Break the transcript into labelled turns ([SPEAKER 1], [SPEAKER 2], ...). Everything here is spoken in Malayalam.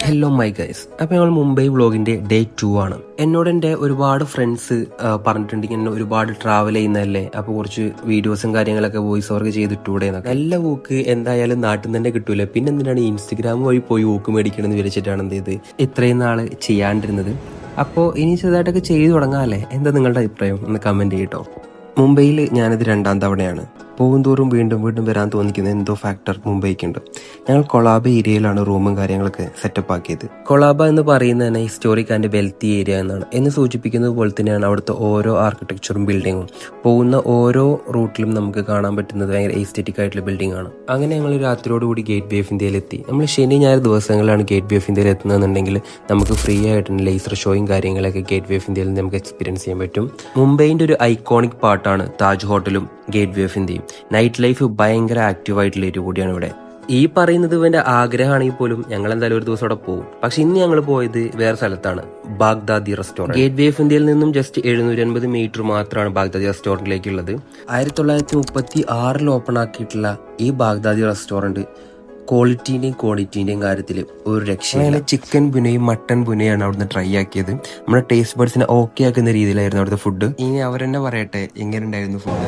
[SPEAKER 1] ഹലോ മൈ ഗൈസ്, അപ്പോൾ ഞങ്ങൾ മുംബൈ വ്ളോഗിന്റെ ഡേ 2 ആണ്. എന്നോട് എൻ്റെ ഒരുപാട് ഫ്രണ്ട്സ് പറഞ്ഞിട്ടുണ്ടെങ്കിൽ എന്നെ ഒരുപാട് ട്രാവൽ ചെയ്യുന്നതല്ലേ, അപ്പോൾ കുറച്ച് വീഡിയോസും കാര്യങ്ങളൊക്കെ വോയിസ് ഓവർ ചെയ്തിട്ടൂടെ. നല്ല വോക്ക് എന്തായാലും നാട്ടിൽ നിന്ന് തന്നെ കിട്ടൂല, പിന്നെ എന്തിനാണ് ഇൻസ്റ്റഗ്രാം വഴി പോയി വോക്ക് മേടിക്കണമെന്ന് വിചാരിച്ചിട്ടാണ് എന്ത് ചെയ്ത് ഇത്രയും നാള് ചെയ്യാണ്ടിരുന്നത്. അപ്പോൾ ഇനി ചെറുതായിട്ടൊക്കെ ചെയ്തു തുടങ്ങാമല്ലേ? എന്താ നിങ്ങളുടെ അഭിപ്രായം? ഒന്ന് കമന്റ് ചെയ്യട്ടോ. മുംബൈയിൽ ഞാനിത് 2ാം തവണയാണ്. പോകുന്തോറും വീണ്ടും വീണ്ടും വരാൻ തോന്നിക്കുന്ന എന്തോ ഫാക്ടർ മുംബൈക്കുണ്ട്. ഞങ്ങൾ കൊളാബ ഏരിയയിലാണ് റൂമും കാര്യങ്ങളൊക്കെ സെറ്റപ്പ് ആക്കിയത്. കൊളാബ എന്ന് പറയുന്നത് തന്നെ ഹിസ്റ്റോറിക് ആൻഡ് വെൽത്തി ഏരിയ എന്നാണ്. എന്ന് സൂചിപ്പിക്കുന്നത് പോലെ തന്നെയാണ് അവിടുത്തെ ഓരോ ആർക്കിടെക്ചറും ബിൽഡിങ്ങും. പോകുന്ന ഓരോ റൂട്ടിലും നമുക്ക് കാണാൻ പറ്റുന്നത് ഭയങ്കര എസ്തെറ്റിക് ആയിട്ടുള്ള ബിൽഡിംഗ് ആണ്. അങ്ങനെ ഞങ്ങൾ രാത്രിയോടുകൂടി ഗേറ്റ് വേ ഓഫ് ഇന്ത്യയിൽ എത്തി. നമ്മൾ ശനി ഞായർ ദിവസങ്ങളിലാണ് ഗേറ്റ് വേ ഓഫ് ഇന്ത്യയിൽ എത്തുന്നതെന്നുണ്ടെങ്കിൽ നമുക്ക് ഫ്രീ ആയിട്ട് ലേസർ ഷോയും കാര്യങ്ങളൊക്കെ ഗേറ്റ് വേ ഓഫ് ഇന്ത്യയിൽ നമുക്ക് എക്സ്പീരിയൻസ് ചെയ്യാൻ പറ്റും. മുംബൈൻ്റെ ഒരു ഐക്കോണിക് പാർട്ടാണ് താജ് ഹോട്ടലും ഗേറ്റ് വേ ഓഫ് ഇന്ത്യയും. നൈറ്റ് ലൈഫ് ഭയങ്കര ആക്റ്റീവ് ആയിട്ടുള്ള ഒരു കൂടിയാണ് ഇവിടെ. ഈ പറയുന്നത് ഇവന്റെ ആഗ്രഹമാണെങ്കിൽ പോലും ഞങ്ങൾ എന്തായാലും ഒരു ദിവസം അവിടെ പോകും. പക്ഷെ ഇന്ന് ഞങ്ങൾ പോയത് വേറെ സ്ഥലത്താണ്, Baghdadi restaurant. Gate way of ഇന്ത്യയിൽ നിന്നും ജസ്റ്റ് 750 മീറ്റർ മാത്രമാണ് ബാഗ്ദാദി റെസ്റ്റോറന്റിലേക്കുള്ളത്. 1936 ഓപ്പൺ ആക്കിയിട്ടുള്ള ഈ ബാഗ്ദാദി റെസ്റ്റോറന്റ് ക്വാളിറ്റിന്റെയും ക്വാണ്ടിറ്റിന്റെയും കാര്യത്തിൽ ഒരു രക്ഷയില്ല. ചിക്കൻ ബുനയും മട്ടൻ ബുനയാണ് അവിടുന്ന് ട്രൈ ആക്കിയത്. നമ്മുടെ ടേസ്റ്റ് ബഡ്സിനെ ഓക്കെ ആക്കുന്ന രീതിയിലായിരുന്നു അവിടുത്തെ ഫുഡ്. ഇനി അവരെന്നെ പറയട്ടെ എങ്ങനെ ഉണ്ടായിരുന്നു ഫുഡ്.